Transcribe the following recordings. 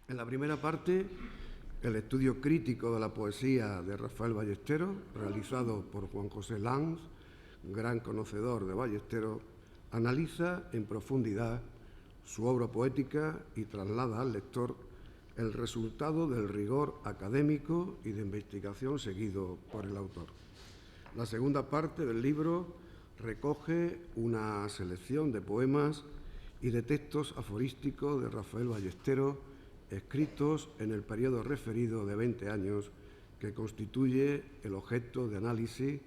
En la primera parte, el estudio crítico de la poesía de Rafael Ballesteros, realizado por Juan José Lanz, gran conocedor de Ballesteros, analiza en profundidad su obra poética y traslada al lector el resultado del rigor académico y de investigación seguido por el autor. La segunda parte del libro recoge una selección de poemas y de textos aforísticos de Rafael Ballesteros escritos en el periodo referido de 20 años que constituye el objeto de análisis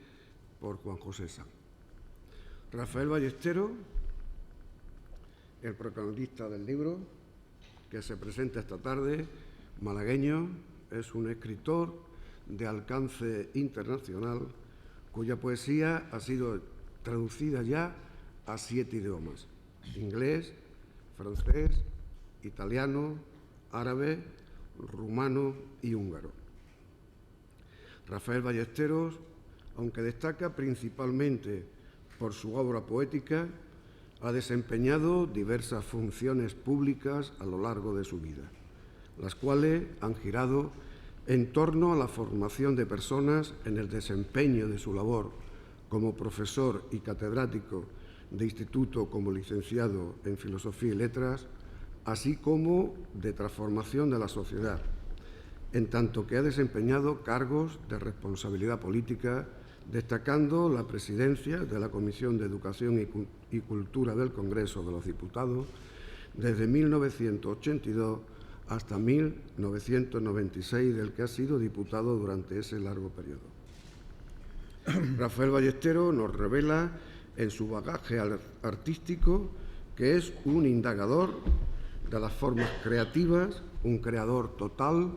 por Juan José Sanz. Rafael Ballesteros, el protagonista del libro, que se presenta esta tarde, malagueño, es un escritor de alcance internacional cuya poesía ha sido traducida ya a 7 idiomas: inglés, francés, italiano, árabe, rumano y húngaro. Rafael Ballesteros, aunque destaca principalmente por su obra poética, ha desempeñado diversas funciones públicas a lo largo de su vida, las cuales han girado en torno a la formación de personas en el desempeño de su labor como profesor y catedrático de instituto, como licenciado en Filosofía y Letras, así como de transformación de la sociedad, en tanto que ha desempeñado cargos de responsabilidad política, destacando la presidencia de la Comisión de Educación y Cultura del Congreso de los Diputados desde 1982 hasta 1996, del que ha sido diputado durante ese largo periodo. Rafael Ballesteros nos revela en su bagaje artístico que es un indagador de las formas creativas, un creador total,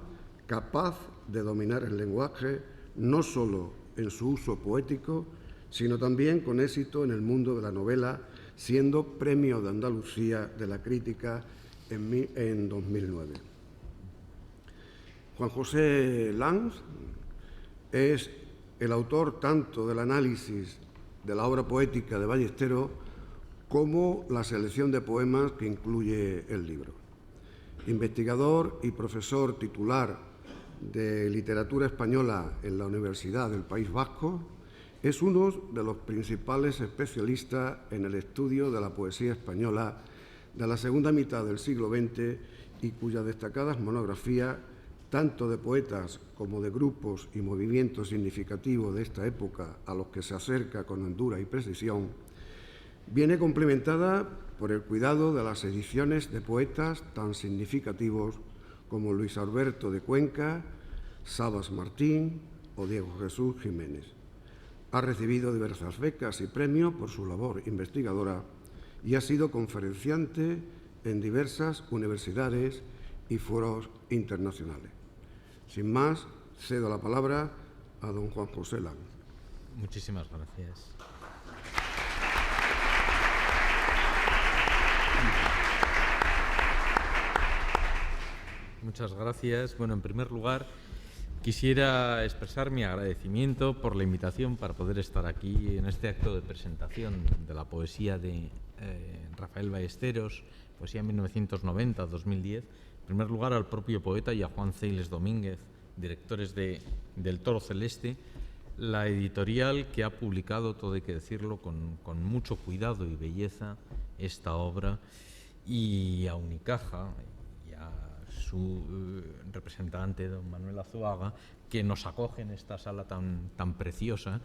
capaz de dominar el lenguaje, no solo en su uso poético, sino también con éxito en el mundo de la novela, siendo Premio de Andalucía de la Crítica en 2009. Juan José Lanz es el autor tanto del análisis de la obra poética de Ballesteros como la selección de poemas que incluye el libro. Investigador y profesor titular de literatura española en la Universidad del País Vasco, es uno de los principales especialistas en el estudio de la poesía española de la segunda mitad del siglo XX y cuyas destacadas monografías, tanto de poetas como de grupos y movimientos significativos de esta época a los que se acerca con hondura y precisión, viene complementada por el cuidado de las ediciones de poetas tan significativos como Luis Alberto de Cuenca, Sabas Martín o Diego Jesús Jiménez. Ha recibido diversas becas y premios por su labor investigadora y ha sido conferenciante en diversas universidades y foros internacionales. Sin más, cedo la palabra a don Juan José Lanz. Muchísimas gracias. Muchas gracias. Bueno, en primer lugar, quisiera expresar mi agradecimiento por la invitación para poder estar aquí en este acto de presentación de la poesía de Rafael Ballesteros, poesía 1990-2010. En primer lugar, al propio poeta y a Juan Ceiles Domínguez, directores del Toro Celeste, la editorial que ha publicado, todo hay que decirlo, con mucho cuidado y belleza esta obra, y a Unicaja y a su representante, don Manuel Azuaga, que nos acoge en esta sala tan preciosa,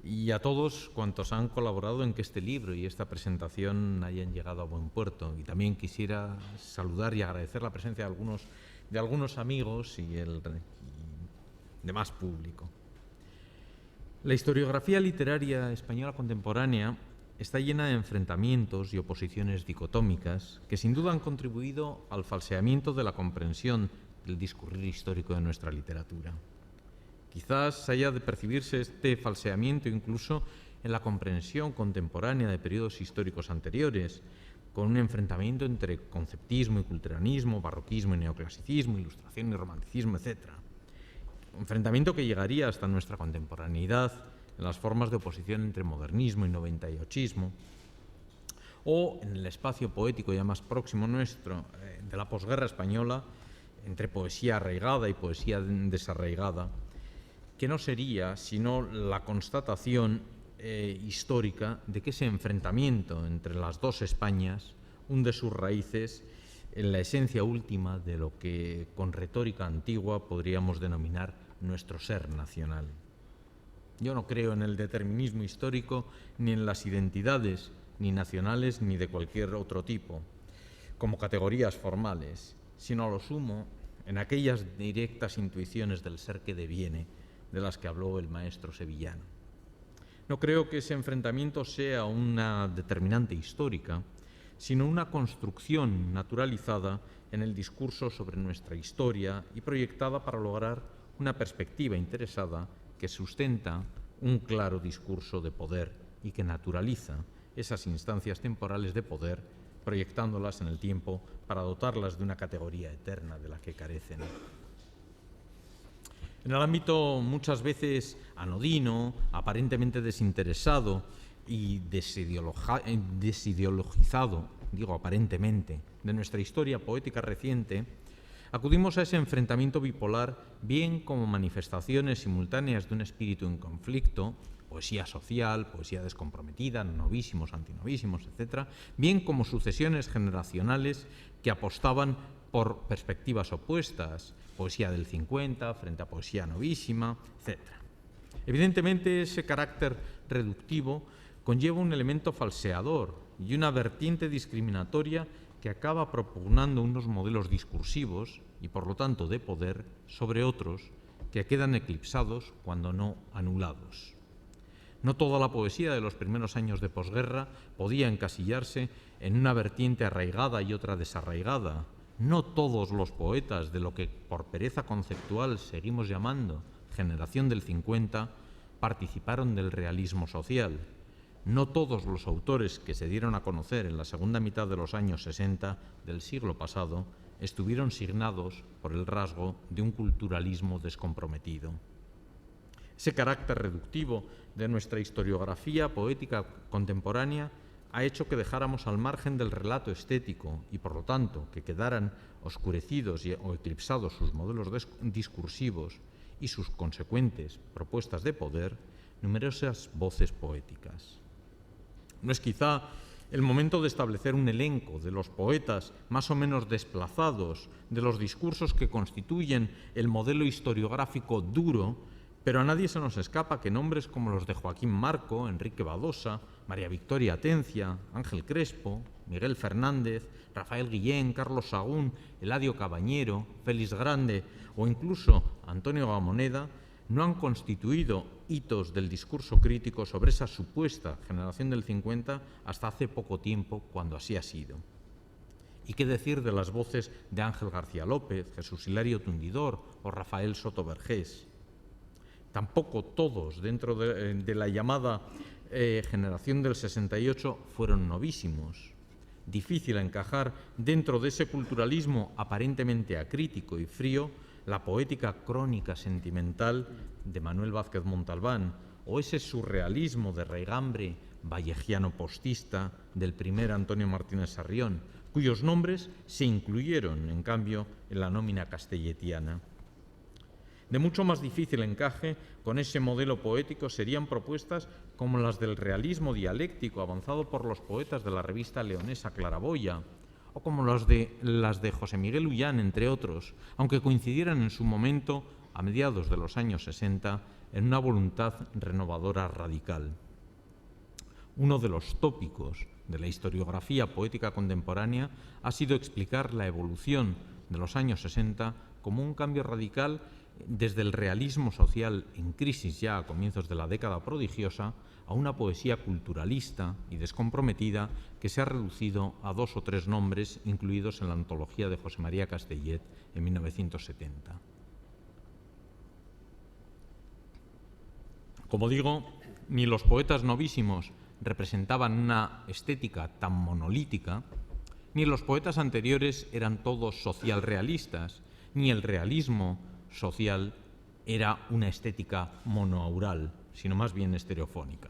y a todos cuantos han colaborado en que este libro y esta presentación hayan llegado a buen puerto. Y también quisiera saludar y agradecer la presencia de algunos amigos y demás público. La historiografía literaria española contemporánea está llena de enfrentamientos y oposiciones dicotómicas que sin duda han contribuido al falseamiento de la comprensión del discurrir histórico de nuestra literatura. Quizás haya de percibirse este falseamiento incluso en la comprensión contemporánea de periodos históricos anteriores, con un enfrentamiento entre conceptismo y culteranismo, barroquismo y neoclasicismo, ilustración y romanticismo, etc. Un enfrentamiento que llegaría hasta nuestra contemporaneidad en las formas de oposición entre modernismo y noventaochismo, o en el espacio poético ya más próximo nuestro, de la posguerra española, entre poesía arraigada y poesía desarraigada, que no sería sino la constatación histórica de que ese enfrentamiento entre las dos Españas hunde sus raíces en la esencia última de lo que con retórica antigua podríamos denominar nuestro ser nacional. Yo no creo en el determinismo histórico ni en las identidades, ni nacionales ni de cualquier otro tipo, como categorías formales, sino a lo sumo en aquellas directas intuiciones del ser que deviene, de las que habló el maestro sevillano. No creo que ese enfrentamiento sea una determinante histórica, sino una construcción naturalizada en el discurso sobre nuestra historia y proyectada para lograr una perspectiva interesada que sustenta un claro discurso de poder y que naturaliza esas instancias temporales de poder, proyectándolas en el tiempo para dotarlas de una categoría eterna de la que carecen. En el ámbito muchas veces anodino, aparentemente desinteresado y desideologizado, digo aparentemente, de nuestra historia poética reciente, acudimos a ese enfrentamiento bipolar bien como manifestaciones simultáneas de un espíritu en conflicto, poesía social, poesía descomprometida, novísimos, antinovísimos, etc., bien como sucesiones generacionales que apostaban por perspectivas opuestas, poesía del 50 frente a poesía novísima, etc. Evidentemente, ese carácter reductivo conlleva un elemento falseador y una vertiente discriminatoria que acaba propugnando unos modelos discursivos y, por lo tanto, de poder sobre otros que quedan eclipsados, cuando no anulados. No toda la poesía de los primeros años de posguerra podía encasillarse en una vertiente arraigada y otra desarraigada. No todos los poetas de lo que por pereza conceptual seguimos llamando generación del 50 participaron del realismo social. No todos los autores que se dieron a conocer en la segunda mitad de los años 60 del siglo pasado estuvieron signados por el rasgo de un culturalismo descomprometido. Ese carácter reductivo de nuestra historiografía poética contemporánea ha hecho que dejáramos al margen del relato estético y, por lo tanto, que quedaran oscurecidos o eclipsados sus modelos discursivos y sus consecuentes propuestas de poder, numerosas voces poéticas. No es quizá el momento de establecer un elenco de los poetas más o menos desplazados, de los discursos que constituyen el modelo historiográfico duro, pero a nadie se nos escapa que nombres como los de Joaquín Marco, Enrique Badosa, María Victoria Atencia, Ángel Crespo, Miguel Fernández, Rafael Guillén, Carlos Sagún, Eladio Cabañero, Félix Grande o incluso Antonio Gamoneda no han constituido hitos del discurso crítico sobre esa supuesta generación del 50 hasta hace poco tiempo, cuando así ha sido. ¿Y qué decir de las voces de Ángel García López, Jesús Hilario Tundidor o Rafael Soto Vergés? Tampoco todos dentro de la llamada generación del 68 fueron novísimos. Difícil encajar dentro de ese culturalismo aparentemente acrítico y frío la poética crónica sentimental de Manuel Vázquez Montalbán o ese surrealismo de raigambre vallejiano postista del primer Antonio Martínez Sarrión, cuyos nombres se incluyeron, en cambio, en la nómina castelletiana. De mucho más difícil encaje con ese modelo poético serían propuestas como las del realismo dialéctico avanzado por los poetas de la revista leonesa Claraboya, o como las de José Miguel Ullán, entre otros, aunque coincidieran en su momento, a mediados de los años 60, en una voluntad renovadora radical. Uno de los tópicos de la historiografía poética contemporánea ha sido explicar la evolución de los años 60 como un cambio radical desde el realismo social en crisis ya a comienzos de la década prodigiosa a una poesía culturalista y descomprometida que se ha reducido a 2 o 3 nombres incluidos en la antología de José María Castellet en 1970. Como digo, ni los poetas novísimos representaban una estética tan monolítica, ni los poetas anteriores eran todos social realistas, ni el realismo social era una estética monoaural, sino más bien estereofónica.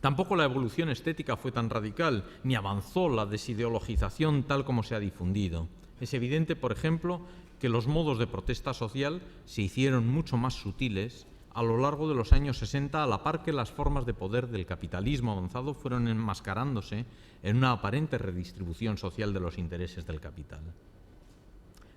Tampoco la evolución estética fue tan radical, ni avanzó la desideologización tal como se ha difundido. Es evidente, por ejemplo, que los modos de protesta social se hicieron mucho más sutiles a lo largo de los años 60, a la par que las formas de poder del capitalismo avanzado fueron enmascarándose en una aparente redistribución social de los intereses del capital.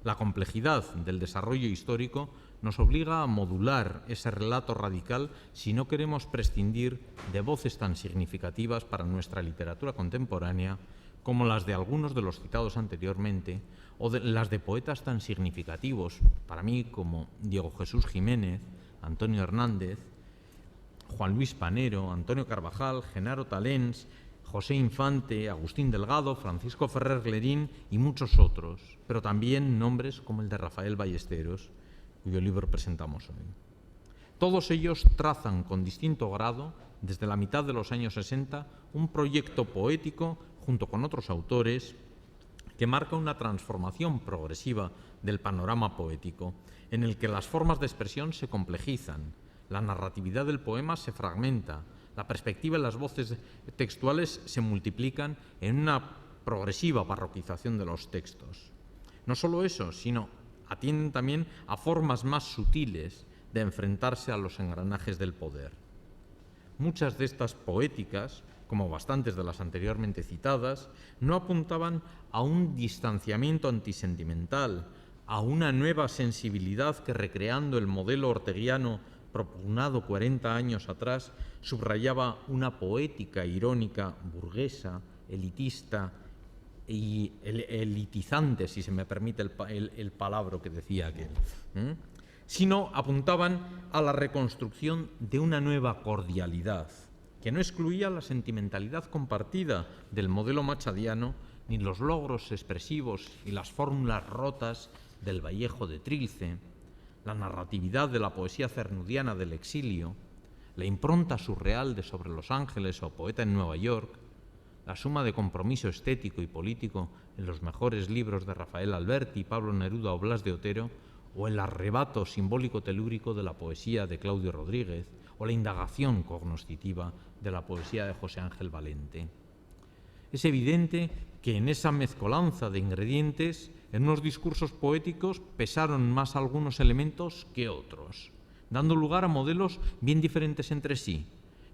La complejidad del desarrollo histórico nos obliga a modular ese relato radical si no queremos prescindir de voces tan significativas para nuestra literatura contemporánea como las de algunos de los citados anteriormente, o las de poetas tan significativos para mí como Diego Jesús Jiménez, Antonio Hernández, Juan Luis Panero, Antonio Carvajal, Genaro Talens, José Infante, Agustín Delgado, Francisco Ferrer Lerín y muchos otros, pero también nombres como el de Rafael Ballesteros, cuyo libro presentamos hoy. Todos ellos trazan con distinto grado, desde la mitad de los años 60, un proyecto poético junto con otros autores que marca una transformación progresiva del panorama poético, en el que las formas de expresión se complejizan, la narratividad del poema se fragmenta, la perspectiva y las voces textuales se multiplican en una progresiva barroquización de los textos. No solo eso, sino atienden también a formas más sutiles de enfrentarse a los engranajes del poder. Muchas de estas poéticas, como bastantes de las anteriormente citadas, no apuntaban a un distanciamiento antisentimental, a una nueva sensibilidad que, recreando el modelo orteguiano propugnado 40 años atrás, subrayaba una poética irónica, burguesa, elitista y elitizante, si se me permite el palabra que decía aquel, sino apuntaban a la reconstrucción de una nueva cordialidad, que no excluía la sentimentalidad compartida del modelo machadiano, ni los logros expresivos y las fórmulas rotas del Vallejo de Trilce, la narratividad de la poesía cernudiana del exilio, la impronta surreal de Sobre los Ángeles o Poeta en Nueva York, la suma de compromiso estético y político en los mejores libros de Rafael Alberti, Pablo Neruda o Blas de Otero, o el arrebato simbólico-telúrico de la poesía de Claudio Rodríguez, o la indagación cognoscitiva de la poesía de José Ángel Valente. Es evidente que en esa mezcolanza de ingredientes, en unos discursos poéticos pesaron más algunos elementos que otros, dando lugar a modelos bien diferentes entre sí,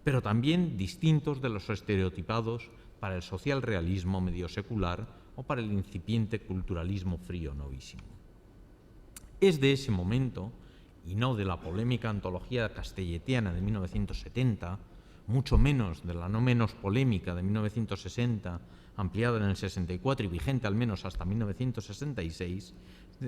pero también distintos de los estereotipados para el social realismo medio secular o para el incipiente culturalismo frío novísimo. Es de ese momento, y no de la polémica antología castelletiana de 1970, mucho menos de la no menos polémica de 1960, ampliada en el 64 y vigente al menos hasta 1966,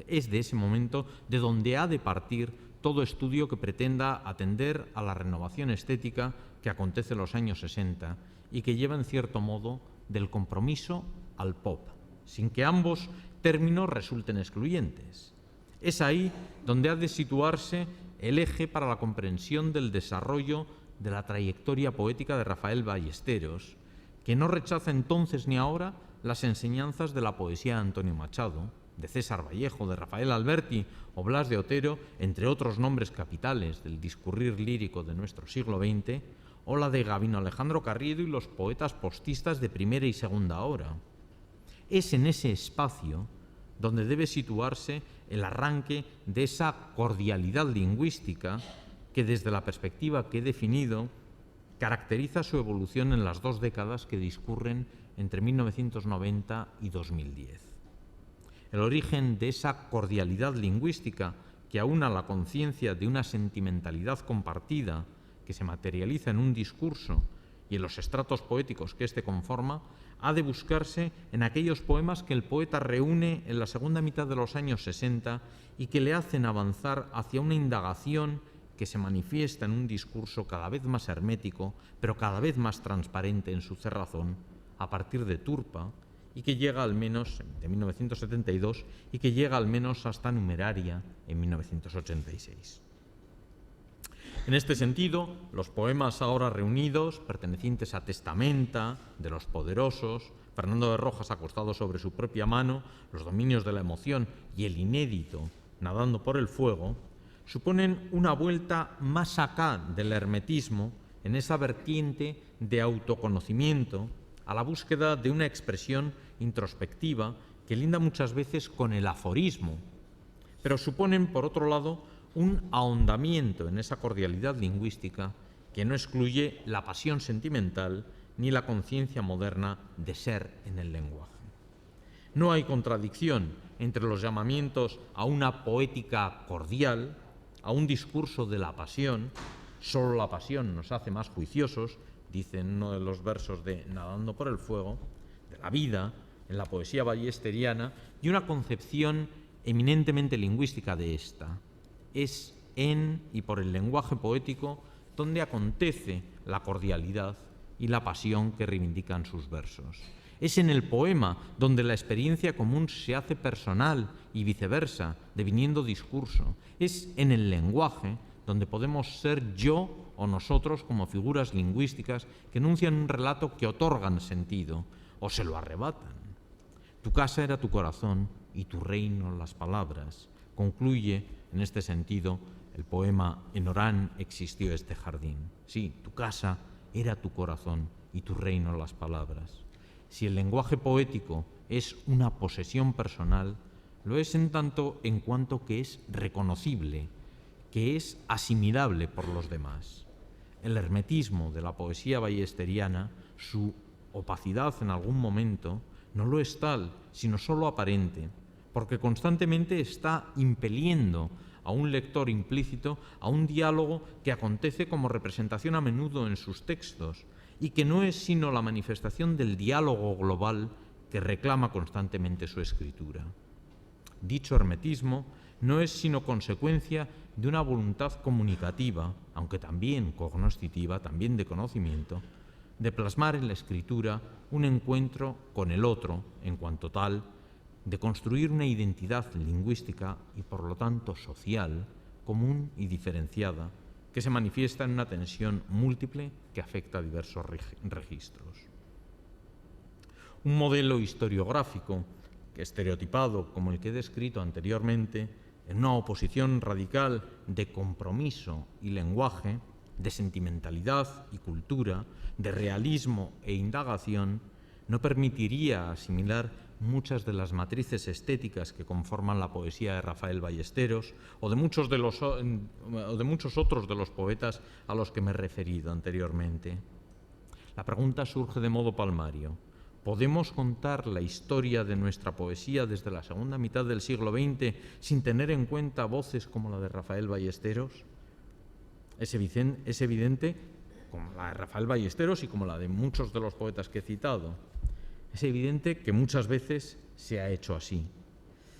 es de ese momento de donde ha de partir todo estudio que pretenda atender a la renovación estética que acontece en los años 60 y que lleva en cierto modo del compromiso al pop, sin que ambos términos resulten excluyentes. Es ahí donde ha de situarse el eje para la comprensión del desarrollo de la trayectoria poética de Rafael Ballesteros, que no rechaza entonces ni ahora las enseñanzas de la poesía de Antonio Machado, de César Vallejo, de Rafael Alberti o Blas de Otero, entre otros nombres capitales del discurrir lírico de nuestro siglo XX, o la de Gabino Alejandro Carriedo y los poetas postistas de primera y segunda hora. Es en ese espacio donde debe situarse el arranque de esa cordialidad lingüística que, desde la perspectiva que he definido, caracteriza su evolución en las 2 décadas que discurren entre 1990 y 2010. El origen de esa cordialidad lingüística que aúna la conciencia de una sentimentalidad compartida que se materializa en un discurso y en los estratos poéticos que éste conforma, ha de buscarse en aquellos poemas que el poeta reúne en la segunda mitad de los años 60 y que le hacen avanzar hacia una indagación que se manifiesta en un discurso cada vez más hermético, pero cada vez más transparente en su cerrazón, a partir de Turpa, y que llega al menos, de 1972, y que llega al menos hasta Numeraria en 1986. En este sentido, los poemas ahora reunidos, pertenecientes a Testamenta, de los Poderosos, Fernando de Rojas acostado sobre su propia mano, Los dominios de la emoción y el inédito Nadando por el fuego, suponen una vuelta más acá del hermetismo en esa vertiente de autoconocimiento, a la búsqueda de una expresión introspectiva que linda muchas veces con el aforismo, pero suponen, por otro lado, un ahondamiento en esa cordialidad lingüística que no excluye la pasión sentimental ni la conciencia moderna de ser en el lenguaje. No hay contradicción entre los llamamientos a una poética cordial, a un discurso de la pasión. Solo la pasión nos hace más juiciosos, dice en uno de los versos de Nadando por el fuego, de la vida, en la poesía ballesteriana, y una concepción eminentemente lingüística de esta. Es en y por el lenguaje poético donde acontece la cordialidad y la pasión que reivindican sus versos. Es en el poema donde la experiencia común se hace personal y viceversa, deviniendo discurso. Es en el lenguaje donde podemos ser yo o nosotros como figuras lingüísticas que enuncian un relato que otorgan sentido o se lo arrebatan. Tu casa era tu corazón y tu reino las palabras. Concluye, en este sentido, el poema En Orán existió este jardín. Sí, tu casa era tu corazón y tu reino las palabras. Si el lenguaje poético es una posesión personal, lo es en tanto en cuanto que es reconocible, que es asimilable por los demás. El hermetismo de la poesía ballesteriana, su opacidad en algún momento, no lo es tal, sino solo aparente, porque constantemente está impeliendo a un lector implícito a un diálogo que acontece como representación a menudo en sus textos y que no es sino la manifestación del diálogo global que reclama constantemente su escritura. Dicho hermetismo no es sino consecuencia de una voluntad comunicativa, aunque también cognoscitiva, también de conocimiento, de plasmar en la escritura un encuentro con el otro en cuanto tal, de construir una identidad lingüística y por lo tanto social, común y diferenciada, que se manifiesta en una tensión múltiple que afecta a diversos registros. Un modelo historiográfico estereotipado como el que he descrito anteriormente, en una oposición radical de compromiso y lenguaje, de sentimentalidad y cultura, de realismo e indagación, no permitiría asimilar muchas de las matrices estéticas que conforman la poesía de Rafael Ballesteros o de muchos otros de los poetas a los que me he referido anteriormente. La pregunta surge de modo palmario. ¿Podemos contar la historia de nuestra poesía desde la segunda mitad del siglo XX sin tener en cuenta voces como la de Rafael Ballesteros? Es evidente, como la de Rafael Ballesteros y como la de muchos de los poetas que he citado, es evidente que muchas veces se ha hecho así.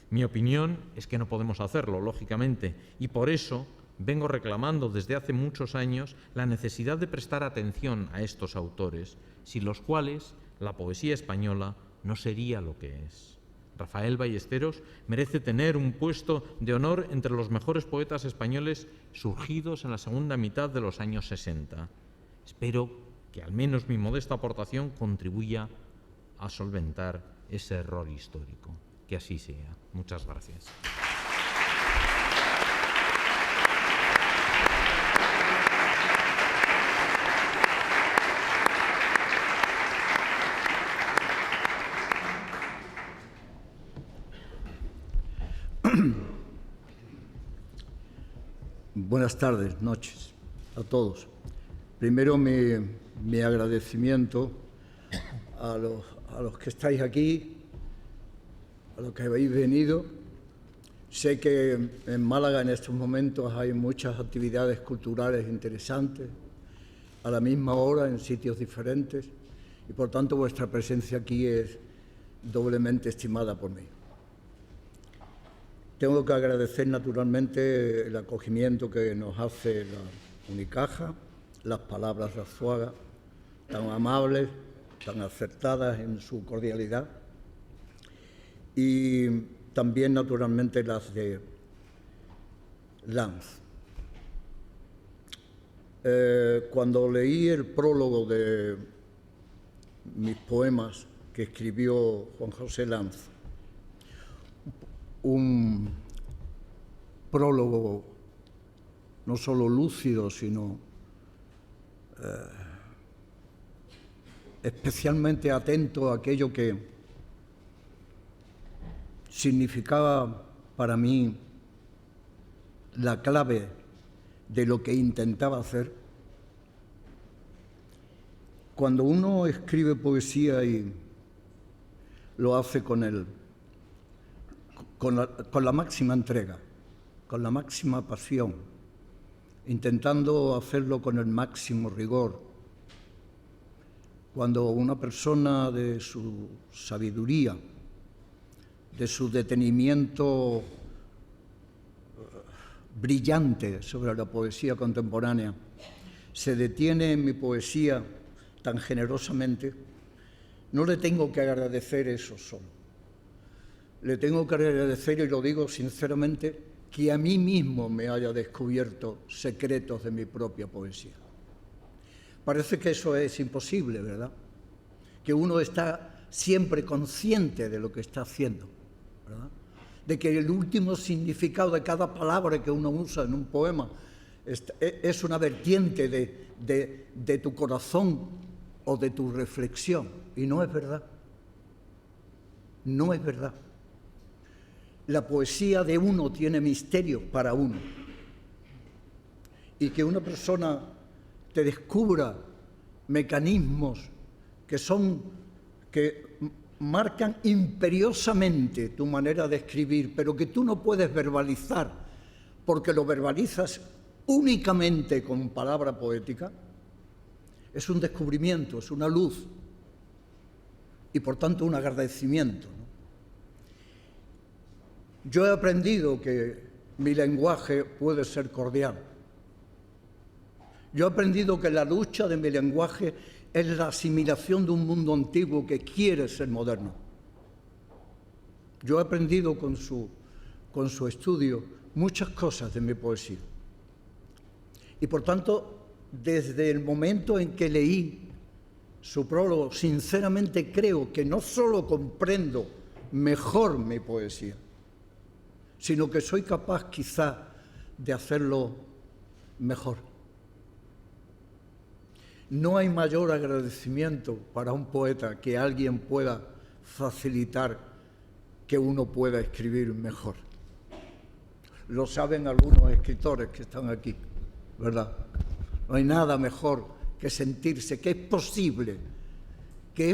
Mi opinión es que no podemos hacerlo, lógicamente, y por eso vengo reclamando desde hace muchos años la necesidad de prestar atención a estos autores, sin los cuales la poesía española no sería lo que es. Rafael Ballesteros merece tener un puesto de honor entre los mejores poetas españoles surgidos en la segunda mitad de los años 60. Espero que al menos mi modesta aportación contribuya a solventar ese error histórico. Que así sea. Muchas gracias. Buenas tardes, noches a todos. Primero mi agradecimiento a los que estáis aquí, a los que habéis venido. Sé que en Málaga en estos momentos hay muchas actividades culturales interesantes, a la misma hora, en sitios diferentes, y por tanto vuestra presencia aquí es doblemente estimada por mí. Tengo que agradecer naturalmente el acogimiento que nos hace la Unicaja, las palabras de Arzuaga, tan amables, tan acertadas en su cordialidad, y también naturalmente las de Lanz. Cuando leí el prólogo de mis poemas que escribió Juan José Lanz, un prólogo no solo lúcido, sino especialmente atento a aquello que significaba para mí la clave de lo que intentaba hacer. Cuando uno escribe poesía y lo hace con la máxima entrega, con la máxima pasión, intentando hacerlo con el máximo rigor, cuando una persona de su sabiduría, de su detenimiento brillante sobre la poesía contemporánea, se detiene en mi poesía tan generosamente, no le tengo que agradecer eso solo. Le tengo que agradecer, y lo digo sinceramente, que a mí mismo me haya descubierto secretos de mi propia poesía. Parece que eso es imposible, ¿verdad? Que uno está siempre consciente de lo que está haciendo, ¿verdad? De que el último significado de cada palabra que uno usa en un poema es una vertiente de tu corazón o de tu reflexión. Y no es verdad. No es verdad. La poesía de uno tiene misterio para uno. Y que una persona te descubra mecanismos que marcan imperiosamente tu manera de escribir, pero que tú no puedes verbalizar, porque lo verbalizas únicamente con palabra poética, es un descubrimiento, es una luz, y por tanto un agradecimiento, ¿no? Yo he aprendido que mi lenguaje puede ser cordial. Yo he aprendido que la lucha de mi lenguaje es la asimilación de un mundo antiguo que quiere ser moderno. Yo he aprendido con su estudio muchas cosas de mi poesía. Y por tanto, desde el momento en que leí su prólogo, sinceramente creo que no solo comprendo mejor mi poesía, sino que soy capaz quizá de hacerlo mejor. No hay mayor agradecimiento para un poeta que alguien pueda facilitar que uno pueda escribir mejor. Lo saben algunos escritores que están aquí, ¿verdad? No hay nada mejor que sentirse que es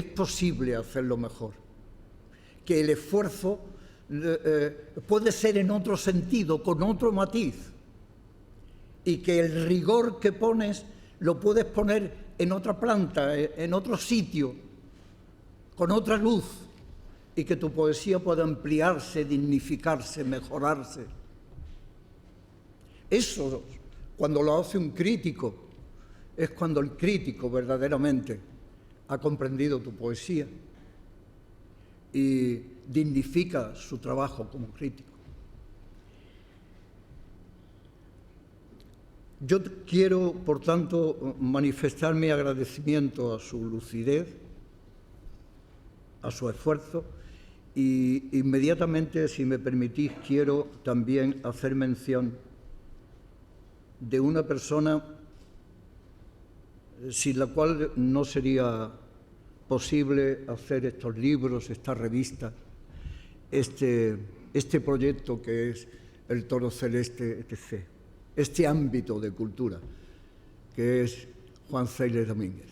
posible hacerlo mejor, que el esfuerzo puede ser en otro sentido, con otro matiz, y que el rigor que pones lo puedes poner en otra planta, en otro sitio, con otra luz, y que tu poesía pueda ampliarse, dignificarse, mejorarse. Eso, cuando lo hace un crítico, es cuando el crítico verdaderamente ha comprendido tu poesía y dignifica su trabajo como crítico. Yo quiero, por tanto, manifestar mi agradecimiento a su lucidez, a su esfuerzo, y inmediatamente, si me permitís, quiero también hacer mención de una persona sin la cual no sería posible hacer estos libros, esta revista, este proyecto que es El Toro Celeste, etc., este ámbito de cultura, que es Juan Ceyles Domínguez.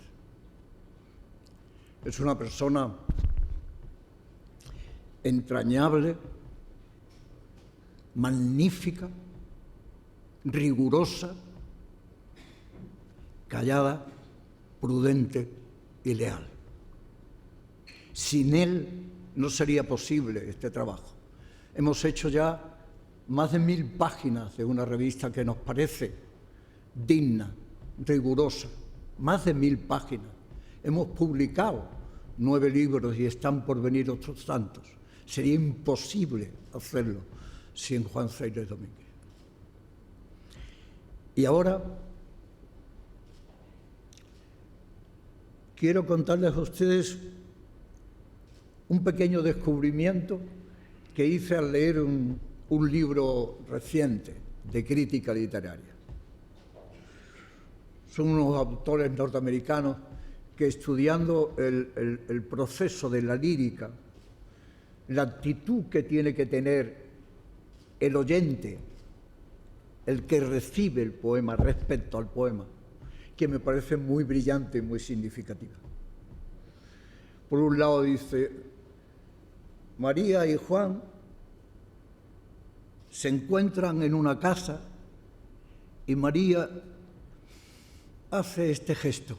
Es una persona entrañable, magnífica, rigurosa, callada, prudente y leal. Sin él no sería posible este trabajo. Hemos hecho ya más de 1000 páginas de una revista que nos parece digna, rigurosa, más de 1000 páginas. Hemos publicado 9 libros y están por venir otros tantos. Sería imposible hacerlo sin Juan Ceyles Domínguez. Y ahora quiero contarles a ustedes un pequeño descubrimiento que hice al leer un libro reciente de crítica literaria. son unos autores norteamericanos que, estudiando el proceso de la lírica, la actitud que tiene que tener el oyente, el que recibe el poema respecto al poema, que me parece muy brillante y muy significativa. Por un lado dice, María y Juan se encuentran en una casa y María hace este gesto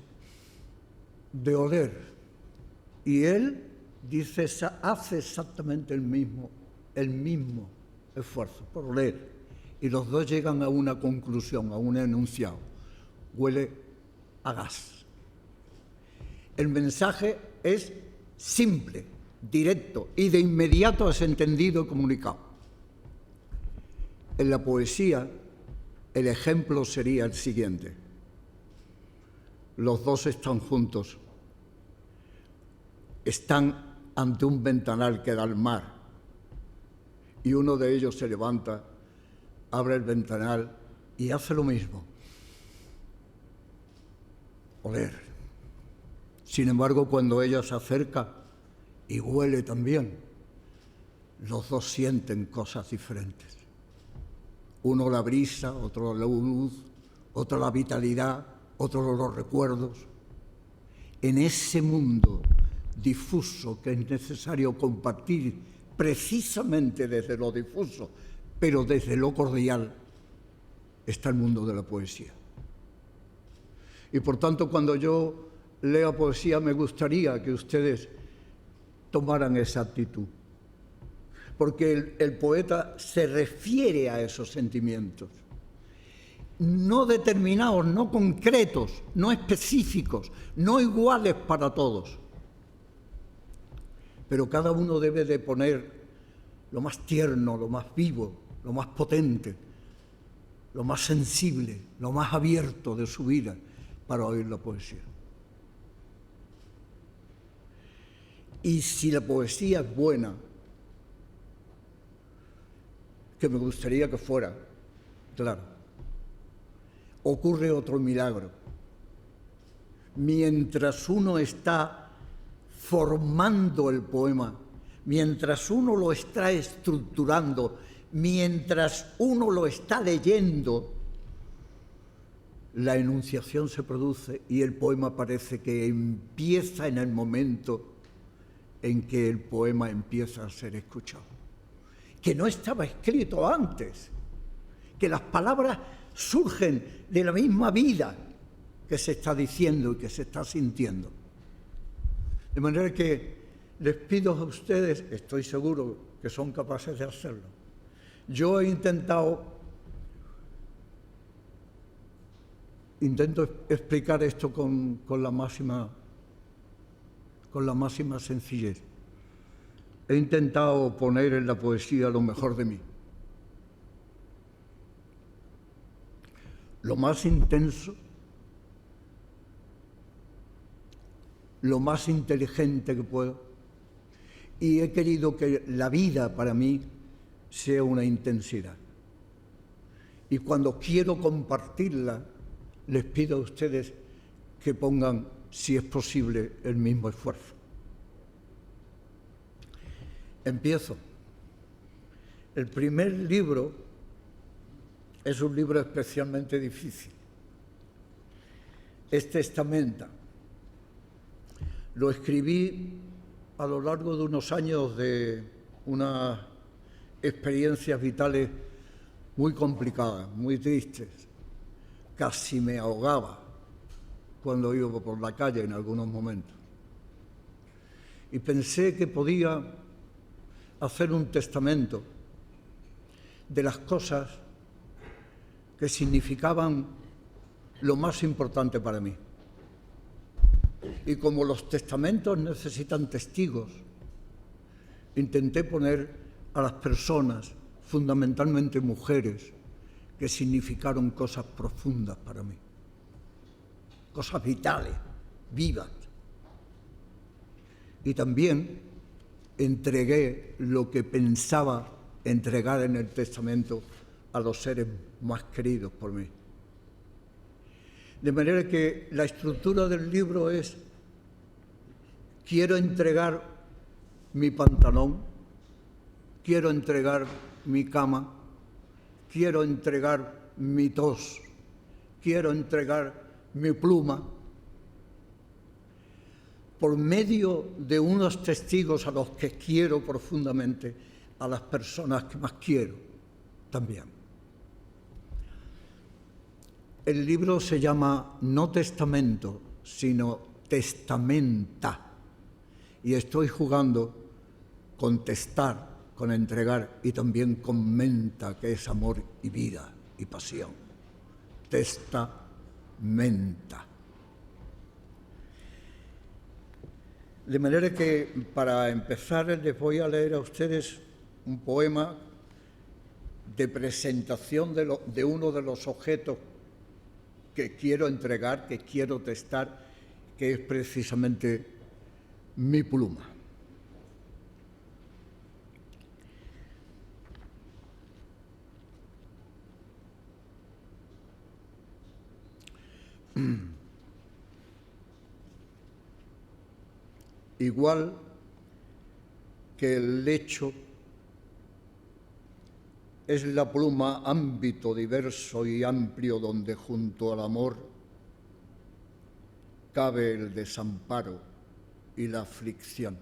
de oler y él dice, hace exactamente el mismo esfuerzo por oler, y los dos llegan a una conclusión, a un enunciado: huele a gas. El mensaje es simple, directo, y de inmediato es entendido y comunicado. En la poesía, el ejemplo sería el siguiente: los dos están juntos, están ante un ventanal que da al mar, y uno de ellos se levanta, abre el ventanal y hace lo mismo: oler. Sin embargo, cuando ella se acerca y huele también, los dos sienten cosas diferentes. Uno la brisa, otro la luz, otro la vitalidad, otro los recuerdos. En ese mundo difuso que es necesario compartir precisamente desde lo difuso, pero desde lo cordial, está el mundo de la poesía. Y por tanto, cuando yo lea poesía, me gustaría que ustedes tomaran esa actitud, porque el poeta se refiere a esos sentimientos, no determinados, no concretos, no específicos, no iguales para todos, pero cada uno debe de poner lo más tierno, lo más vivo, lo más potente, lo más sensible, lo más abierto de su vida para oír la poesía. Y si la poesía es buena, que me gustaría que fuera, claro, ocurre otro milagro. Mientras uno está formando el poema, mientras uno lo está estructurando, mientras uno lo está leyendo, la enunciación se produce y el poema parece que empieza en el momento en que el poema empieza a ser escuchado, que no estaba escrito antes, que las palabras surgen de la misma vida que se está diciendo y que se está sintiendo. De manera que les pido a ustedes, estoy seguro que son capaces de hacerlo. Yo intento explicar esto con la máxima sencillez. He intentado poner en la poesía lo mejor de mí, lo más intenso, lo más inteligente que puedo, y he querido que la vida para mí sea una intensidad. Y cuando quiero compartirla, les pido a ustedes que pongan, si es posible, el mismo esfuerzo. Empiezo. El primer libro es un libro especialmente difícil. Es Testamenta. Lo escribí a lo largo de unos años de unas experiencias vitales muy complicadas, muy tristes. Casi me ahogaba cuando iba por la calle en algunos momentos. Y pensé que podía hacer un testamento de las cosas que significaban lo más importante para mí. Y como los testamentos necesitan testigos, intenté poner a las personas, fundamentalmente mujeres, que significaron cosas profundas para mí, cosas vitales, vivas. Y también entregué lo que pensaba entregar en el testamento a los seres más queridos por mí. De manera que la estructura del libro es: quiero entregar mi pantalón, quiero entregar mi cama, quiero entregar mi tos, quiero entregar mi pluma, por medio de unos testigos a los que quiero profundamente, a las personas que más quiero también. El libro se llama no testamento, sino testamenta. Y estoy jugando con testar, con entregar, y también con menta, que es amor y vida y pasión. Testamenta. De manera que, para empezar, les voy a leer a ustedes un poema de presentación de uno de los objetos que quiero entregar, que quiero testar, que es precisamente mi pluma. Igual que el lecho es la pluma ámbito diverso y amplio donde junto al amor cabe el desamparo y la aflicción.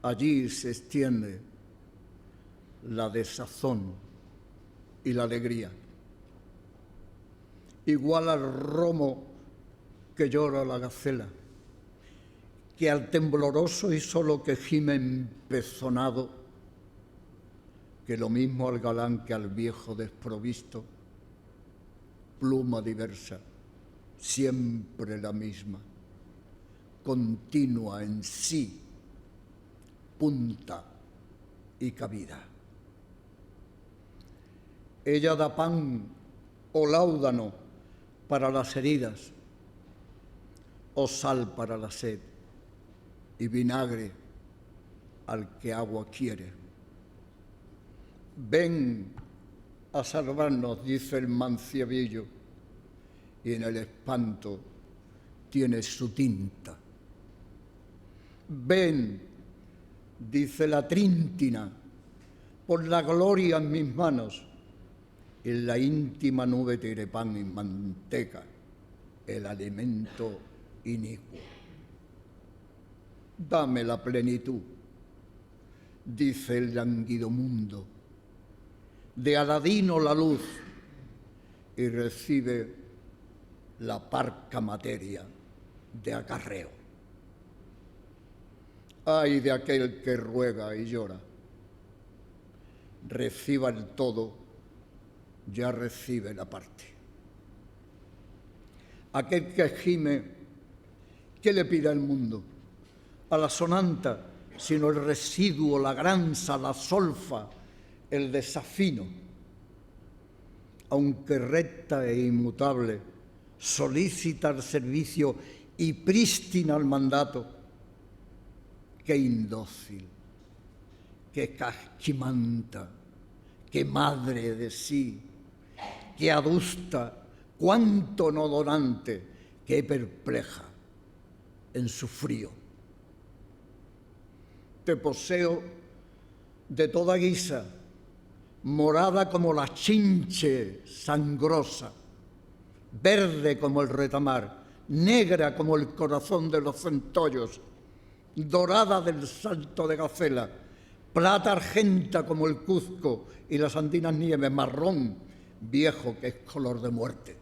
Allí se extiende la desazón y la alegría. Igual al romo que llora la gacela, que al tembloroso y solo que gime empezonado, que lo mismo al galán que al viejo desprovisto, pluma diversa, siempre la misma, continua en sí, punta y cabida. Ella da pan o láudano para las heridas, o sal para la sed, y vinagre al que agua quiere. Ven a salvarnos, dice el mancievillo, y en el espanto tiene su tinta. Ven, dice la tríntina, por la gloria en mis manos, en la íntima nube tiré pan y manteca, el alimento inicuo. Dame la plenitud, dice el lánguido mundo, de Aladino la luz, y recibe la parca materia de acarreo. Ay de aquel que ruega y llora, reciba el todo, ya recibe la parte. Aquel que gime, ¿qué le pide al mundo? A la sonanta, sino el residuo, la granza, la solfa, el desafino. Aunque recta e inmutable, solícita al servicio y prístina al mandato, qué indócil, qué casquimanta, qué madre de sí, qué adusta, cuánto no donante, qué perpleja en su frío. Te poseo de toda guisa, morada como la chinche sangrosa, verde como el retamar, negra como el corazón de los centollos, dorada del salto de gacela, plata argenta como el Cuzco y las andinas nieves, marrón viejo que es color de muerte.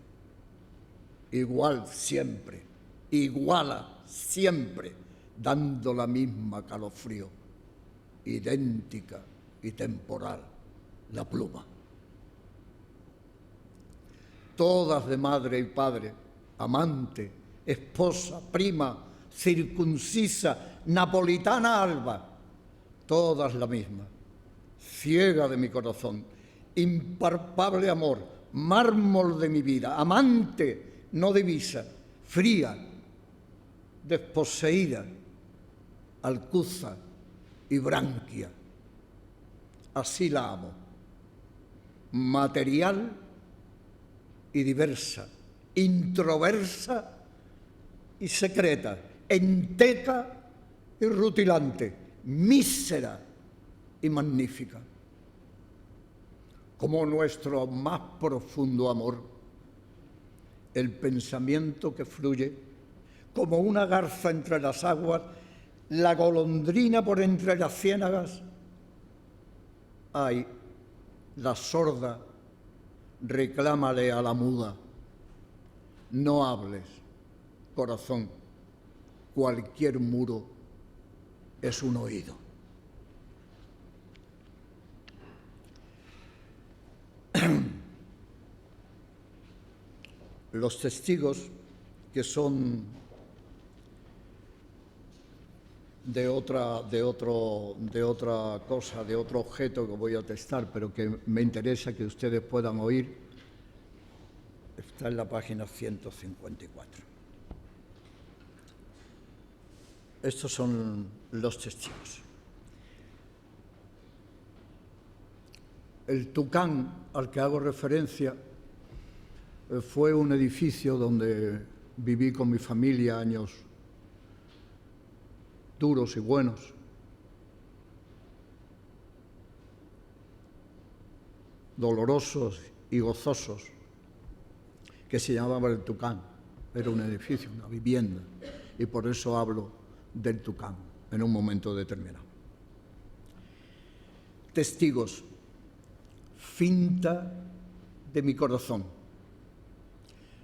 Igual siempre, iguala siempre, dando la misma calofrío, idéntica y temporal, la pluma. Todas de madre y padre, amante, esposa, prima, circuncisa, napolitana alba, todas la misma, ciega de mi corazón, impalpable amor, mármol de mi vida, amante, no divisa, fría, desposeída, alcuza y branquia. Así la amo, material y diversa, introversa y secreta, enteca y rutilante, mísera y magnífica. Como nuestro más profundo amor, el pensamiento que fluye, como una garza entre las aguas, la golondrina por entre las ciénagas. Ay, la sorda, reclámale a la muda. No hables, corazón, cualquier muro es un oído. Los testigos, que son de otra cosa, de otro objeto que voy a testar, pero que me interesa que ustedes puedan oír, está en la página 154. Estos son los testigos. El Tucán, al que hago referencia, fue un edificio donde viví con mi familia años duros y buenos. Dolorosos y gozosos, que se llamaba el Tucán. Era un edificio, una vivienda, y por eso hablo del Tucán en un momento determinado. Testigos, finta de mi corazón,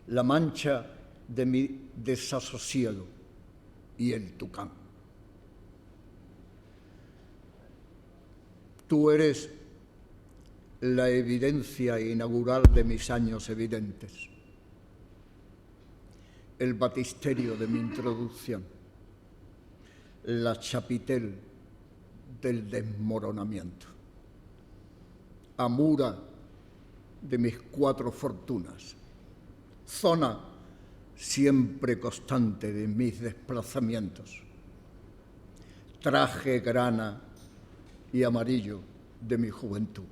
la mancha de mi desasosiego y el Tucán. Tú eres la evidencia inaugural de mis años evidentes, el batisterio de mi introducción, la chapitel del desmoronamiento, amura de mis 4 fortunas, zona siempre constante de mis desplazamientos, traje grana y amarillo de mi juventud.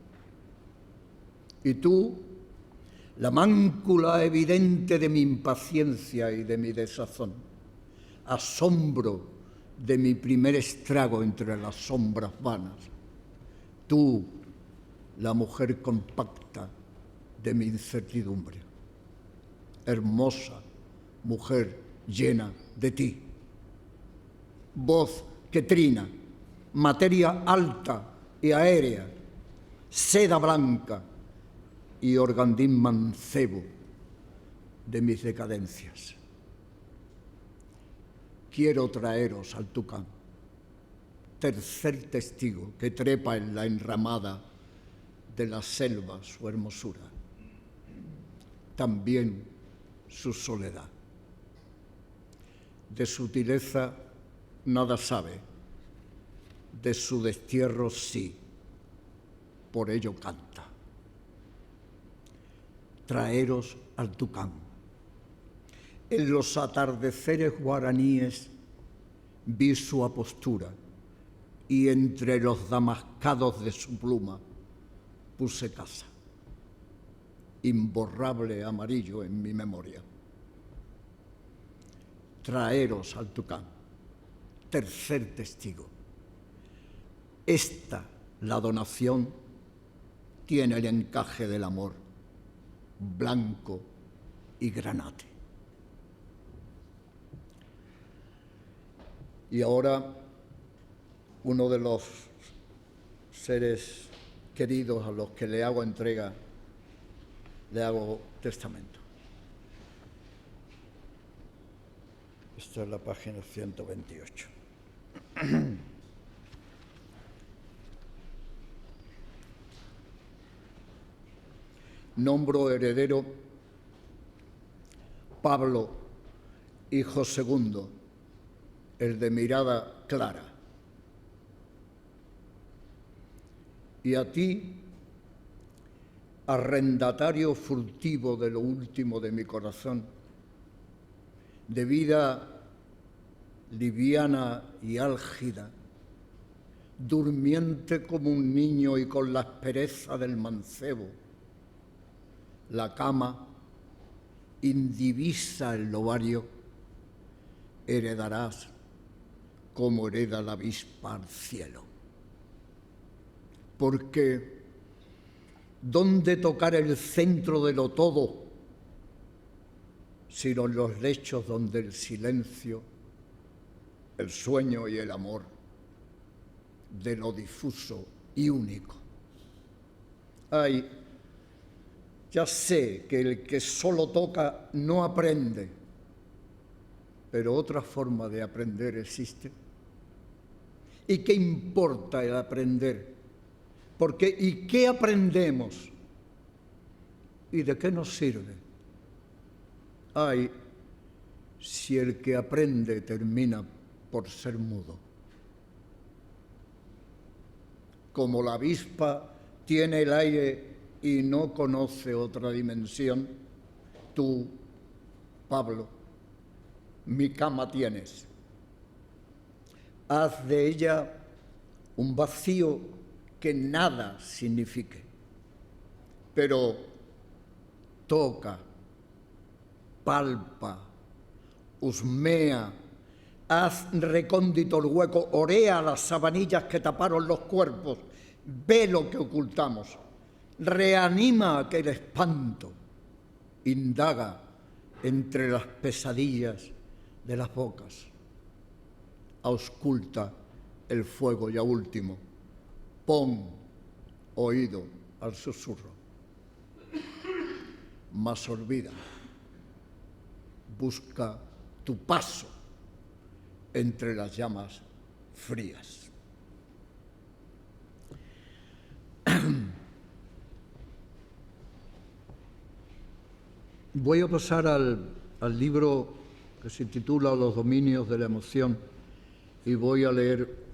Y tú, la máncula evidente de mi impaciencia y de mi desazón, asombro de mi primer estrago entre las sombras vanas. Tú, la mujer compacta de mi incertidumbre, hermosa mujer llena de ti, voz que trina, materia alta y aérea, seda blanca y organdín mancebo de mis decadencias. Quiero traeros al Tucán, tercer testigo que trepa en la enramada de la selva su hermosura, también su soledad. De sutileza nada sabe, de su destierro sí, por ello canta. Traeros al Tucán. En los atardeceres guaraníes vi su apostura y entre los damascados de su pluma puse casa, imborrable amarillo en mi memoria. Traeros al Tucán, tercer testigo. Esta, la donación, tiene el encaje del amor, blanco y granate. Y ahora, uno de los seres queridos a los que le hago entrega, le hago testamento. Esta es la página 128. Nombro heredero Pablo, hijo segundo, el de mirada clara. Y a ti, arrendatario furtivo de lo último de mi corazón, de vida liviana y álgida, durmiente como un niño y con la aspereza del mancebo, la cama indivisa el lobario, heredarás como hereda la avispa al cielo. Porque ¿dónde tocar el centro de lo todo, sino en los lechos donde el silencio, el sueño y el amor de lo difuso y único? Ay, ya sé que el que solo toca no aprende, pero otra forma de aprender existe. ¿Y qué importa el aprender? Porque ¿y qué aprendemos? ¿Y de qué nos sirve? Ay, si el que aprende termina por ser mudo. Como la avispa tiene el aire y no conoce otra dimensión, tú, Pablo, mi cama tienes. Haz de ella un vacío que nada signifique, pero toca, palpa, husmea, haz recóndito el hueco, orea las sabanillas que taparon los cuerpos, ve lo que ocultamos, reanima aquel espanto, indaga entre las pesadillas de las bocas, ausculta el fuego ya último, pon oído al susurro, mas olvida, busca tu paso entre las llamas frías. Voy a pasar al libro que se titula Los dominios de la emoción y voy a leer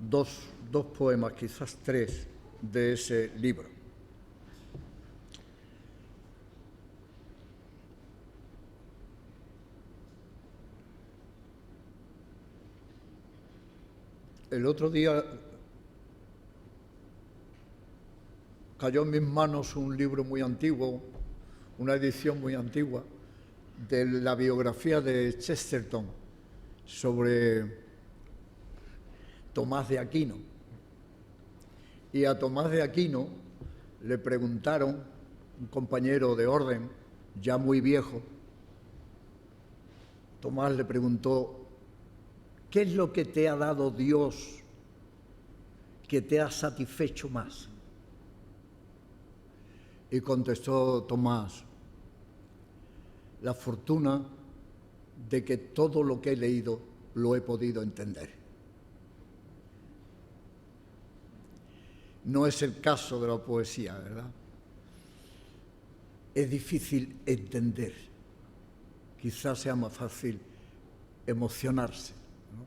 dos poemas, quizás tres, de ese libro. El otro día cayó en mis manos un libro muy antiguo, una edición muy antigua, de la biografía de Chesterton sobre Tomás de Aquino. Y a Tomás de Aquino le preguntaron, un compañero de orden, ya muy viejo, Tomás le preguntó, ¿qué es lo que te ha dado Dios que te ha satisfecho más? Y contestó Tomás, la fortuna de que todo lo que he leído lo he podido entender. No es el caso de la poesía, ¿verdad? Es difícil entender. Quizás sea más fácil emocionarse, ¿no?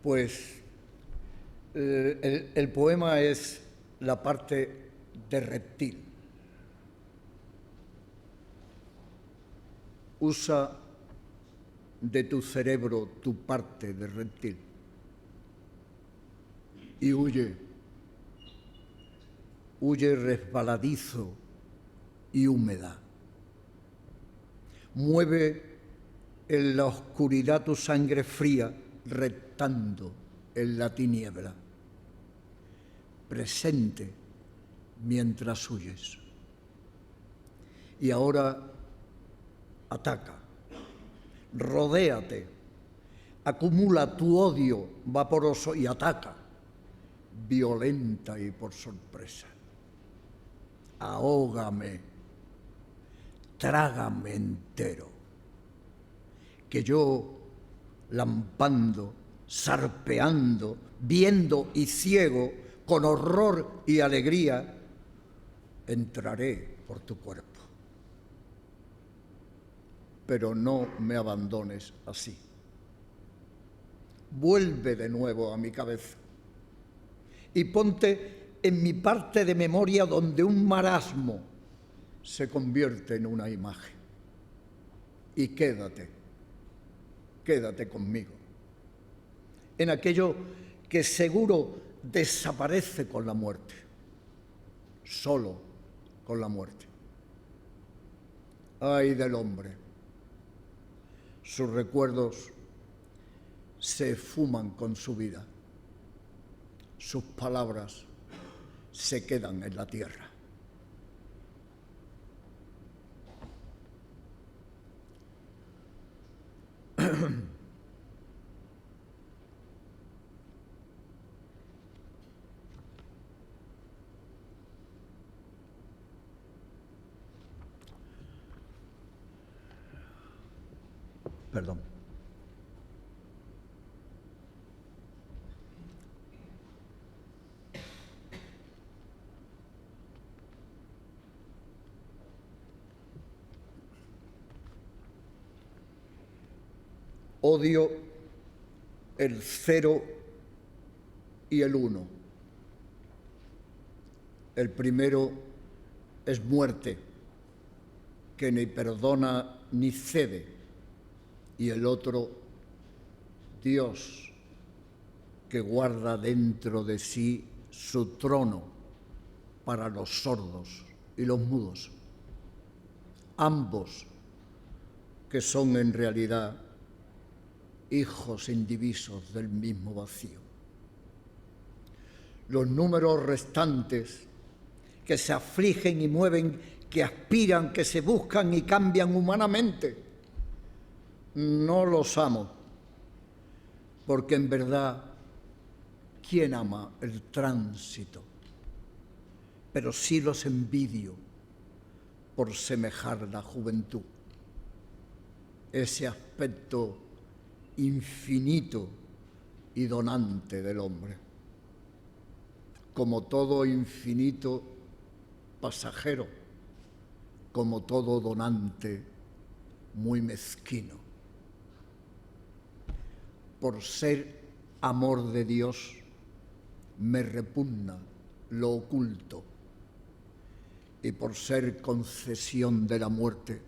Pues el poema es la parte de reptil. Usa de tu cerebro tu parte de reptil y huye resbaladizo y húmeda. Mueve en la oscuridad tu sangre fría, reptando en la tiniebla, presente mientras huyes. Y ahora ataca, rodéate, acumula tu odio vaporoso y ataca, violenta y por sorpresa. Ahógame, trágame entero, que yo, lampando, sarpeando, viendo y ciego, con horror y alegría, entraré por tu cuerpo. Pero no me abandones así. Vuelve de nuevo a mi cabeza y ponte en mi parte de memoria donde un marasmo se convierte en una imagen. Y quédate conmigo, en aquello que seguro desaparece con la muerte. solo con la muerte. Ay del hombre, sus recuerdos se esfuman con su vida, sus palabras se quedan en la tierra. Perdón. Odio el 0 y el 1. El primero es muerte, que ni perdona ni cede, y el otro, Dios, que guarda dentro de sí su trono para los sordos y los mudos. Ambos, que son en realidad hijos indivisos del mismo vacío. Los números restantes, que se afligen y mueven, que aspiran, que se buscan y cambian humanamente, no los amo, porque en verdad, ¿quién ama el tránsito? Pero sí los envidio por semejar la juventud, ese aspecto infinito y donante del hombre, como todo infinito pasajero, como todo donante muy mezquino. Por ser amor de Dios, me repugna lo oculto, y por ser concesión de la muerte,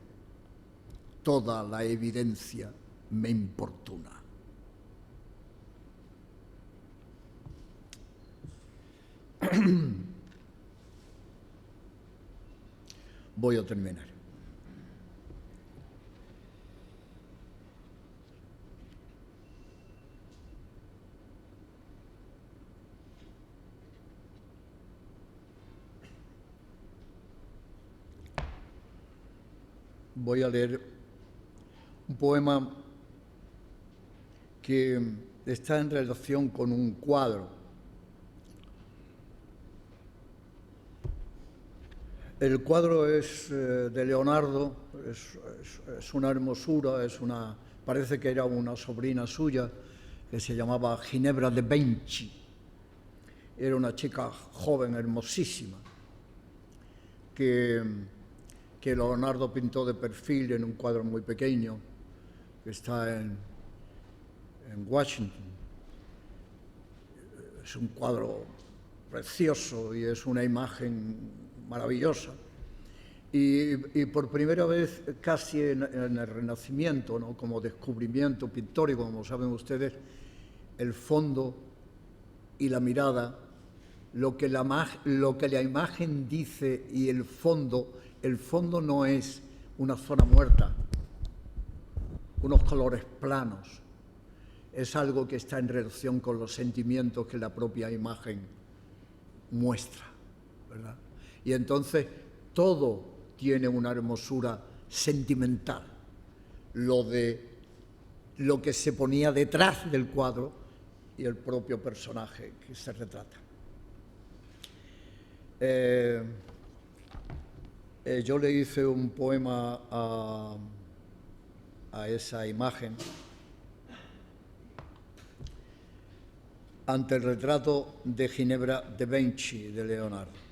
toda la evidencia me importuna. Voy a terminar. Voy a leer un poema que está en relación con un cuadro. El cuadro es de Leonardo, es una hermosura, parece que era una sobrina suya que se llamaba Ginebra de Benci. Era una chica joven, hermosísima, que Leonardo pintó de perfil en un cuadro muy pequeño que está en Washington. Es un cuadro precioso y es una imagen maravillosa. Y por primera vez, casi en el Renacimiento, ¿no?, como descubrimiento pictórico, como saben ustedes, el fondo y la mirada, lo que la imagen dice y el fondo no es una zona muerta, unos colores planos, es algo que está en relación con los sentimientos que la propia imagen muestra, ¿verdad? Y entonces todo tiene una hermosura sentimental, lo que se ponía detrás del cuadro y el propio personaje que se retrata. Yo le hice un poema a esa imagen ante el retrato de Ginebra de Benci de Leonardo.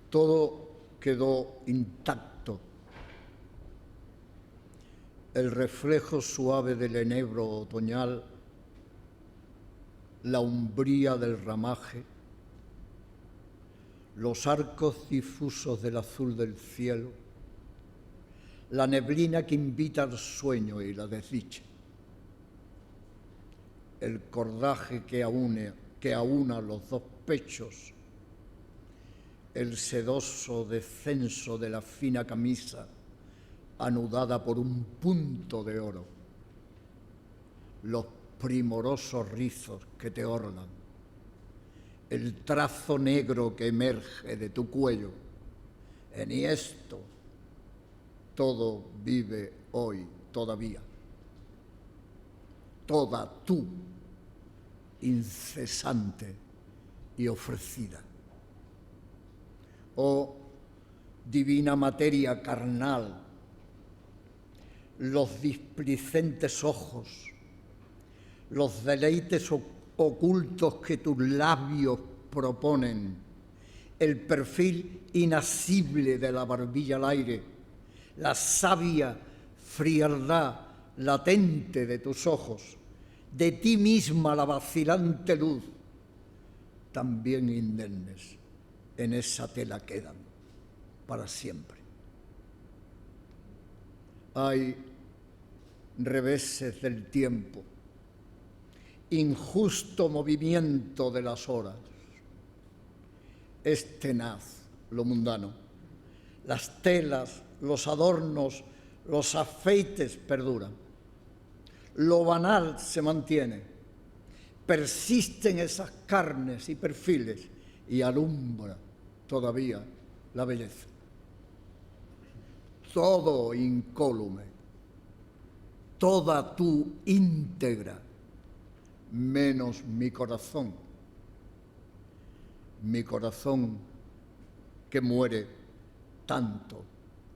Todo quedó intacto. El reflejo suave del enebro otoñal, la umbría del ramaje, los arcos difusos del azul del cielo, la neblina que invita al sueño y la desdicha, el cordaje que que aúna los dos pechos, el sedoso descenso de la fina camisa anudada por un punto de oro, los primorosos rizos que te orlan, el trazo negro que emerge de tu cuello. Enhiesto, todo vive hoy todavía. Toda tú, incesante y ofrecida. Oh divina materia carnal, los displicentes ojos, los deleites ocultos que tus labios proponen, el perfil inasible de la barbilla al aire, la sabia frialdad latente de tus ojos, de ti misma la vacilante luz, también indemnes en esa tela quedan para siempre. Hay reveses del tiempo, injusto movimiento de las horas. Es tenaz lo mundano. Las telas, los adornos, los afeites perduran. Lo banal se mantiene. Persisten esas carnes y perfiles y alumbra todavía la belleza. Todo incólume, toda tú íntegra, menos mi corazón que muere tanto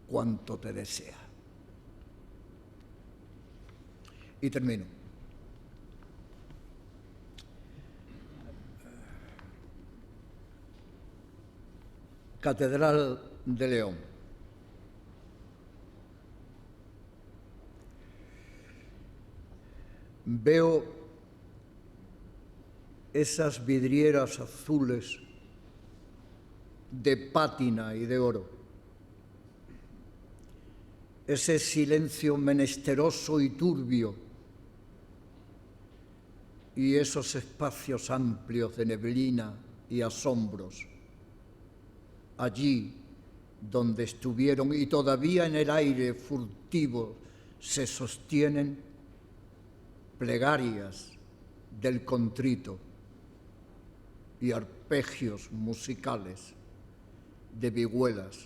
cuanto te desea. Y termino. Catedral de León. Veo esas vidrieras azules de pátina y de oro, ese silencio menesteroso y turbio y esos espacios amplios de neblina y asombros, allí donde estuvieron y todavía en el aire furtivo se sostienen plegarias del contrito y arpegios musicales de vihuelas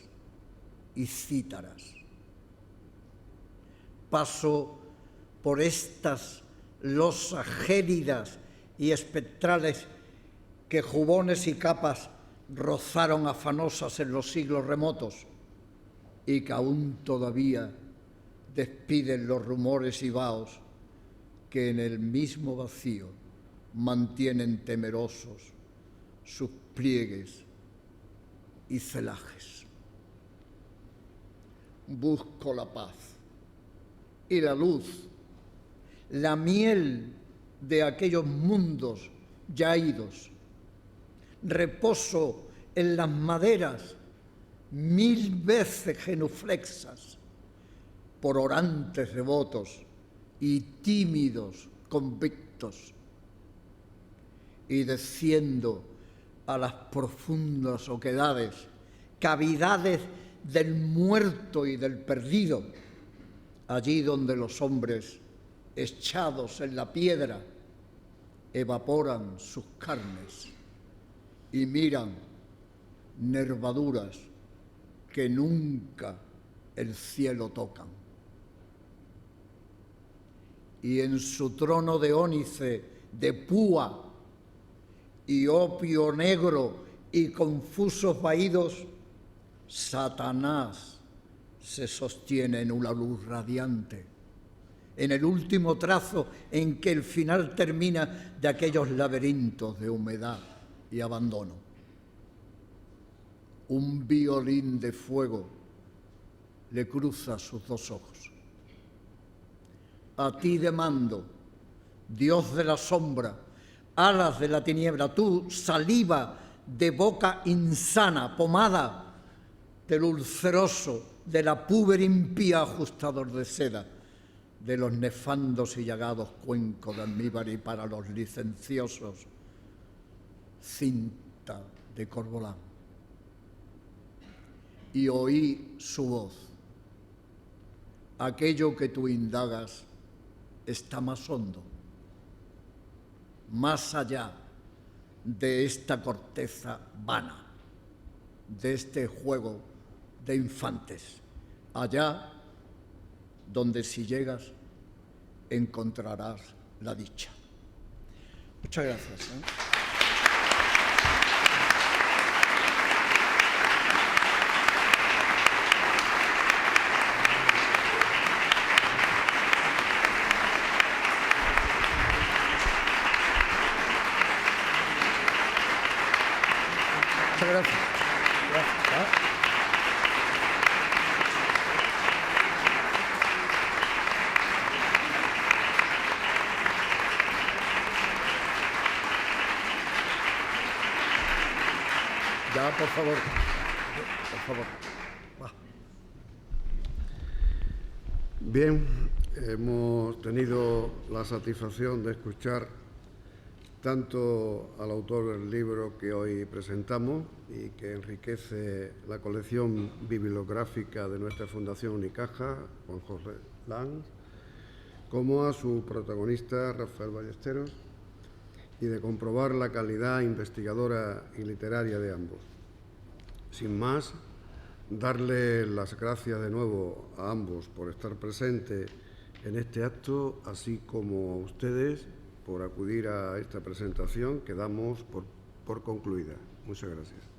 y cítaras. Paso por estas losas gélidas y espectrales que jubones y capas rozaron afanosas en los siglos remotos y que aún todavía despiden los rumores y vaos que en el mismo vacío mantienen temerosos sus pliegues y celajes. Busco la paz y la luz, la miel de aquellos mundos ya idos. Reposo en las maderas 1000 veces genuflexas por orantes devotos y tímidos convictos, y desciendo a las profundas oquedades, cavidades del muerto y del perdido, allí donde los hombres, echados en la piedra, evaporan sus carnes y miran nervaduras que nunca el cielo tocan. Y en su trono de ónice, de púa y opio negro y confusos vaídos, Satanás se sostiene en una luz radiante, en el último trazo en que el final termina de aquellos laberintos de humedad y abandono. Un violín de fuego le cruza sus dos ojos. A ti demando, Dios de la sombra, alas de la tiniebla, tú, saliva de boca insana, pomada del ulceroso, de la púber impía ajustador de seda, de los nefandos y llagados cuencos de almíbar y para los licenciosos, cinta de Corbolán y oí su voz. Aquello que tú indagas está más hondo, más allá de esta corteza vana, de este juego de infantes, allá donde si llegas encontrarás la dicha. Muchas gracias. Muchas gracias. Gracias. Ya, por favor. Por favor. Va. Bien, hemos tenido la satisfacción de escuchar tanto al autor del libro que hoy presentamos y que enriquece la colección bibliográfica de nuestra Fundación Unicaja, Juan José Lanz, como a su protagonista, Rafael Ballesteros, y de comprobar la calidad investigadora y literaria de ambos. Sin más, darle las gracias de nuevo a ambos por estar presentes en este acto, así como a ustedes por acudir a esta presentación que damos por concluida. Muchas gracias.